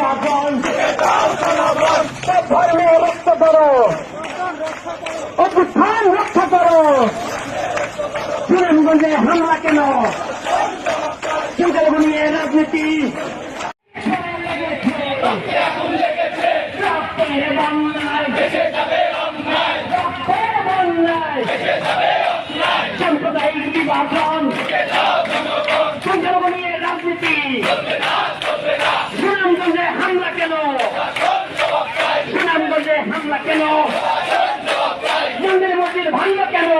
নির্বাচন সব ধর্মীয় রক্ষা করো, অভ্যুত্থান রক্ষা করো। সুনামগঞ্জে হামলা কেন? সংখ্যালঘু নিয়ে রাজনীতি সাম্প্রদায়িক নির্বাচন, সংখ্যালঘু নিয়ে রাজনীতি। সুনামগঞ্জে হামলা কেন? সুনামগঞ্জে হামলা কেন? মন্দির মসজিদ ভাঙল কেন?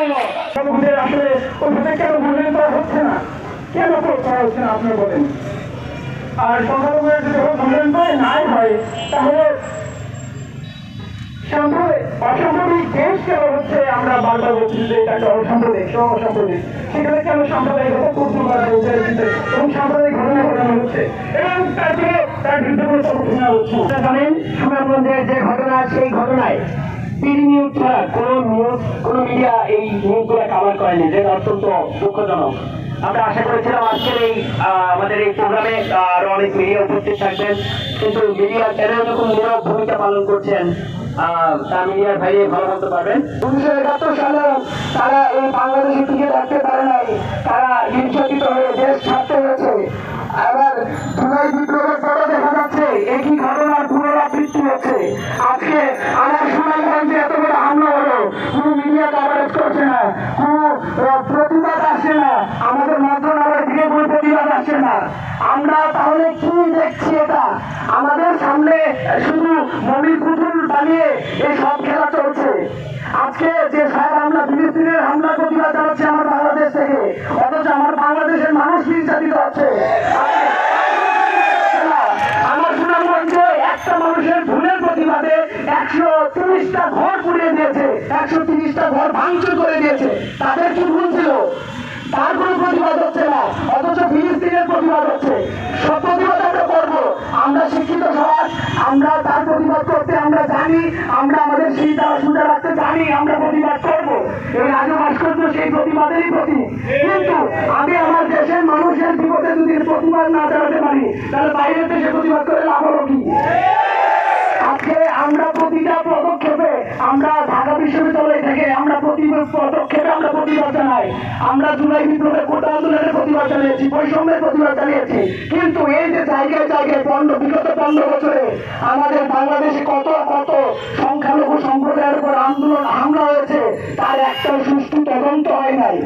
আসলে ওইভাবে কেন মূল্যায়ন করা হচ্ছে না? কেন করা হচ্ছে না আপনি বলেন? আর সংখ্যালঘুরা যদি মূল্যায়ন করে নাই হয় তাহলে অসাম্প্রদায়িক দেশ কেন হচ্ছে? আমরা বারবার বলছি যে এটা একটা অসাম্প্রদায়িক অসাম্প্রদায়িক, সেখানে কেন সাম্প্রদায়িকতা করতে পারে এবং সাম্প্রদায়িক ঘটনা ঘটানো হচ্ছে এবং তার বিরুদ্ধে কোনো সমর্থন হচ্ছে। জানেন সুনামগঞ্জের যে ঘটনা, সেই ঘটনায় টিভি নিউজ ছাড়া কোন মিডিয়া এই নিউজগুলো কভার করেনি, যেটা অত্যন্ত দুঃখজনক। আমরা আশা করেছিলাম আজকের আমাদের এই প্রোগ্রামে আরো অনেক মিডিয়া উপস্থিত থাকবেন, কিন্তু মিডিয়া কেন এরকম নীরব ভূমিকা পালন করছেন তা মিডিয়ার ভাই ভালো বলতে পারবেন। 1971 সালে তারা এই বাংলাদেশে টিকে থাকতে পারে নাই, তারা নির্যাতিত হয়ে দেশ ছাড়তে হয়েছে। আবার জুলাই বিপ্লবের পরে দেখা যাচ্ছে একই ঘটনার পুনরাবৃত্তি হচ্ছে। আজকে আমার সুনামগঞ্জে এত বড় হামলা হলো, কোন মিডিয়া কভারেজ করছে না, কোন প্রতিবাদ আসছে না, আমাদের মন্ত্রণালয় থেকে কোন প্রতিবাদ আসছে না। আমরা তাহলে কি দেখছি? এটা আমাদের সামনে শুধু মমির পুতুল বানিয়ে এই সব খেলা চলছে। আজকে যে সাহেব হামলা, ফিলিস্তিনের হামলা প্রতিবাদ জানাচ্ছে আমার বাংলাদেশ থেকে, অথচ আমার বাংলাদেশের মানুষ নির্যাতিত হচ্ছে। আমার সুনামগঞ্জে একটা মানুষের ভুলের প্রতিবাদে 130টা ঘর পুড়িয়ে দিয়েছে, 130টা ঘর ভাঙচুর করে দিয়েছে। তাদের কি ভুল ছিল? তার কোনো প্রতিবাদ হচ্ছে না, অথচ ফিলিস্তিনের প্রতিবাদ হচ্ছে। সব প্রতিবাদ আমরা করবো, আমরা শিক্ষিত সমাজ, আমরা তার প্রতিবাদ করতে আমরা জানি, আমরা আমাদের শিক্ষা সুবিধা রাখতে জানি, আমরা প্রতিবাদ করবো। এই রাজ্য ভাস্কর্য সেই প্রতিবাদেরই প্রতি। কিন্তু আমি আমার দেশের মানুষের বিপদে যদি প্রতিবাদ না জানাতে পারি, তাহলে বাইরের দেশে প্রতিবাদ করে লাভ হলো কি? আজকে আমরা প্রতিটা পদক্ষেপে, আমরা ঢাকা বিশ্ববিদ্যালয় থেকে আমরা প্রতি পদক্ষেপে আমরা প্রতিবাদ জানাই। আমরা জুলাই বিপ্লবে কোটা আন্দোলনের প্রতিবাদ জানিয়েছি, বৈষম্যের প্রতিবাদ জানিয়েছি। কিন্তু এই যে জায়গায় জায়গায় বিগত 15 বছরে আমাদের বাংলাদেশে কত কত সংখ্যালঘু সম্প্রদায়ের উপর আন্দোলন হামলা হয়েছে, তার একটা সুষ্ঠু তদন্ত হয় নাই।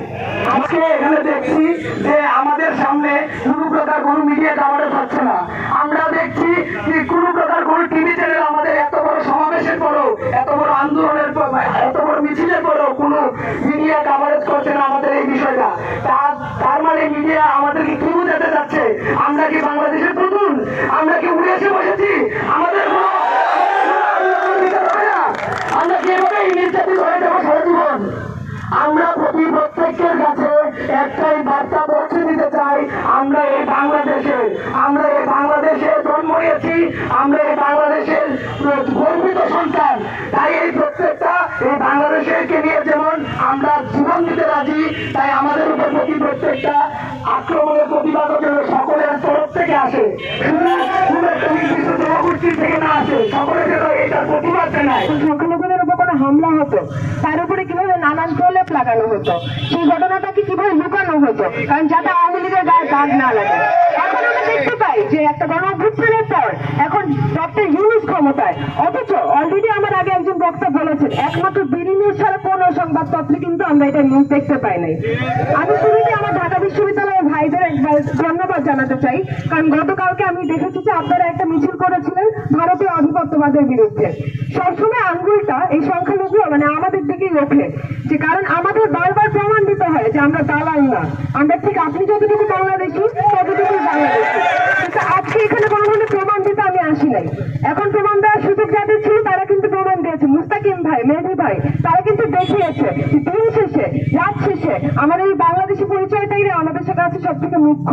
আজকে এখানে দেখছি যে আমাদের সামনে কোনো প্রকার কোনো মিডিয়া কভারেজ হচ্ছে না। আমরা দেখছি যে কোনো প্রকার কোনো টিভি চ্যানেল আমাদের এত বড় সমাবেশের পরেও, এত বড় আন্দোলনের, এত বড় মিছিলের পরেও কোনো মিডিয়া কভারেজ করছে না আমাদের এই বিষয়টা। তার মানে মিডিয়া আমাদেরকে কি বোঝাতে যাচ্ছে? আমরা কি বাংলাদেশের পুতুল? আমরা কি উড়ে এসে বসেছি? আমাদের আমরা কি এভাবে নির্যাতিত হয়ে যাবো সারা জীবন? আমরা প্রত্যেকের কাছে একটাই বার্তা পৌঁছে দিতে চাই, আমরা এই বাংলাদেশে জন্ম নিয়েছি, আমরা এই বাংলাদেশের গর্বিত সন্তান। তাই এই প্রত্যেকটা এই বাংলাদেশকে নিয়ে যেমন আমরা জীবন দিতে রাজি, তাই আমাদের উপর প্রত্যেকটা আক্রমণের প্রতিবাদ যেন সকলের তরফ থেকে আসে, শুধু একটা নির্দিষ্ট জনগোষ্ঠীর থেকে না আসে, সকলে যেন এটার প্রতিবাদ জানায়। সংখ্যালঘুদের উপর কোনো হামলা হতো, তার উপরে কিভাবে নানান প্রলেপ লাগানো হতো, সেই ঘটনাটাকে কিভাবে লুকানো হতো, কারণ যাতে আওয়ামী লীগের গায়ে দাগ না লাগে। এখন আমরা দেখতে পাই যে একটা গণ অভ্যুত্থানের পর এখন ডক্টর ইউনূস ক্ষমতায়, অথচ অলরেডি আমার আগে একজন বক্তা বলেছেন একমাত্র বিডি নিউজ ছাড়া কোনো সংবাদপত্রে কিন্তু আমরা এটা নিউজ দেখতে পাই নাই। আমি শুরুতে আমার ঢাকা বিশ্ববিদ্যালয়ের ভাইদের ধন্যবাদ জানাতে চাই, কারণ গতকালকে আমি দেখেছি যে আপনারা একটা মিছিল করেছিলেন ভারতীয় আধিপত্যবাদের বিরুদ্ধে। সবসময় আঙ্গুলটা এই সংখ্যালঘু মানে আমাদের দিকেই ওঠে, যে কারণ আমাদের বারবার প্রমাণ দিতে হয় যে আমরা দালাল না, আমরা ঠিক আপনি যতটুকু বাংলাদেশি ততটুকু বাংলাদেশি। কিন্তু আজকে এখানে কোনো ধরনের প্রমাণ দিতে আমি আসি নাই। এখন প্রমাণ দেওয়ার সুযোগ যাদের ছিল তারা কিন্তু প্রমাণ দিয়েছে। মুস্তাকিম ভাই, মেহেদী ভাই, তারা কিন্তু দেখিয়েছে দিন শেষে, রাত শেষে আমার এই বাংলাদেশি পরিচয়টাই আমাদের সাথে কাছে সব থেকে মুখ্য।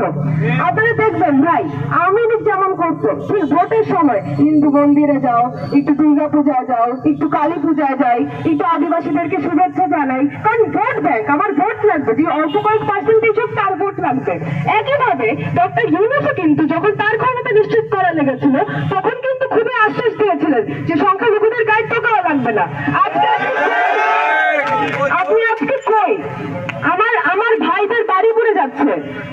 আপনারা দেখবেন ভাই, আওয়ামী লীগ যেমন করতো, ঠিক ভোটের সময় হিন্দু মন্দিরে যাও, একটু দুর্গা পূজায় যাও, একটু কালী পূজায় যাই, একটু আদিবাসীদেরকে শুভেচ্ছা জানাই, কারণ ভোট ব্যাংক, আমার ভোট লাগবে, যে অল্প কয়েক পার্সেন্টেজ হোক তার ভোট লাগবে। একইভাবে ডক্টর ইউনূসও কিন্তু যখন তার ক্ষমতা নিশ্চিত করা লেগেছিল, তখন কিন্তু খুবই আশ্বাস দিয়েছিলেন যে সংখ্যালঘুদের গাইড তো করা লাগবে না। আজকে আপনি আজকে কই? আমার ভাইদের বাড়ি পুড়ে যাচ্ছে।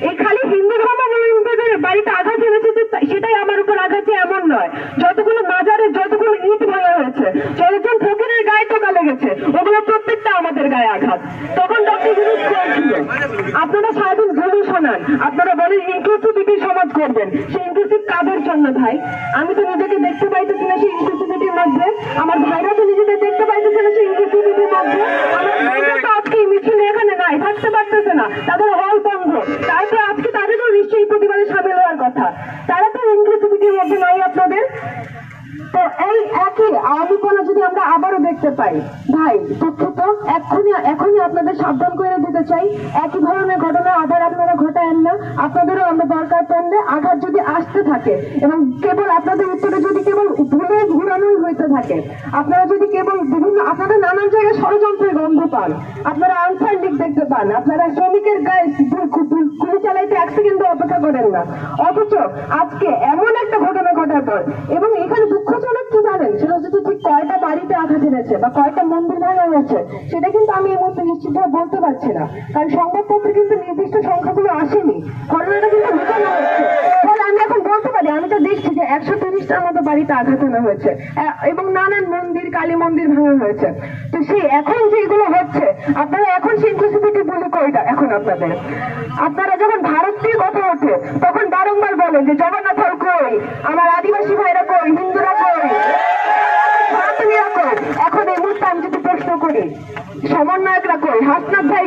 এই খালি হিন্দু ধর্মাবলম্বীদের বাড়িতে আঘাত এনেছে সেটাই আমার উপর আঘাত, এমন নয়। যতগুলো মাজারে যতগুলো ইট ভাঙা হয়েছে, যতজন ফকিরের গায়ে টোকা লেগেছে, ওগুলো প্রত্যেকটা আমাদের গায়ে আঘাত। তখন ডক্টর ইউনূস করেছিল। আপনারা সারাদিন ভুলু শোনান, আপনারা বলেন ইনক্লুসিভিটি সমাজ করবেন। সেই ইনক্লুসিভ কাদের জন্য ভাই? আমি তো নিজেকে দেখতে পাইতেছি না সেই ইনক্লুসিভিটির মধ্যে, আমার ভাইরা তো নিজেদের দেখতে পাইতেছে না সেই ইনক্লুসিভিটির মধ্যে। আমার ভাইরা তো আজকে এই মিছিলে এখানে নাই, থাকতে পারতেছে না, তাদের হল বন্ধ। তারপরে আজকে তাদেরও নিশ্চয়ই প্রতিবাদে সামিল হওয়ার কথা, তারা তো ইনক্লুসিভিটির মধ্যে নাই আপনাদের। তো এই একই আওয়ামীপনা যদি আমরা আবারও দেখতে পাই ভাই, দুঃখিত, এখনই আপনাদের সাবধান করে দিতে চাই, একই ধরনের ঘটনা আবার আপনারা ঘটায়েন না। আপনাদেরও আমরা দরকার পড়লে আঘাত যদি আসতে থাকে এবং কেবল আপনাদের উত্তরে যদি কেবল ভুলে ঘুরানোই হইতে থাকে, আপনারা যদি কেবল বিভিন্ন আপনাদের নানান জায়গায় ষড়যন্ত্রের গন্ধ পান, আপনারা আনসার লিগ দেখতে পান, আপনারা শ্রমিকের গায়ে গুলি চালাইতে এক সেকেন্ডও অপেক্ষা করেন না, অথচ আজকে এমন একটা ঘটনা ঘটার পর, এবং এখানে দুঃখজনক কি জানেন, সেটা হচ্ছে ঠিক কয়টা বাড়িতে আঘাত এনেছে বা কয়টা মন্দির ভাঙা হয়েছে সেটা কিন্তু আমি এই মুহূর্তে নিশ্চিতভাবে বলতে পারছি না, কারণ সংবাদপত্রে কিন্তু নির্দিষ্ট সংখ্যাগুলো আসেনি, ঘটনাটা কিন্তু লুকানো হচ্ছে। তাহলে আমি এখন বলতে পারি, আমি তো দেখছি যে 130টার মতো বাড়িতে আঘাত আনা হয়েছে এবং নানান মন্দির, কালী মন্দির ভাঙা হয়েছে। তো সেই এখন যেগুলো হচ্ছে, আপনারা এখন সেই ইনক্লুসিভিটি বলে কইটা এখন আপনারা যখন ভারত দিয়ে কথা ওঠে তখন বারংবার বলেন যে জগন্নাথ হল কই, আমার আদিবাসী ভাইরা কই, হিন্দুরা কই, ভারতীয়রা কই। এখন এই মুহূর্তে আমি যদি প্রশ্ন করি সমন্বয়করা কই, হাসনাত ভাই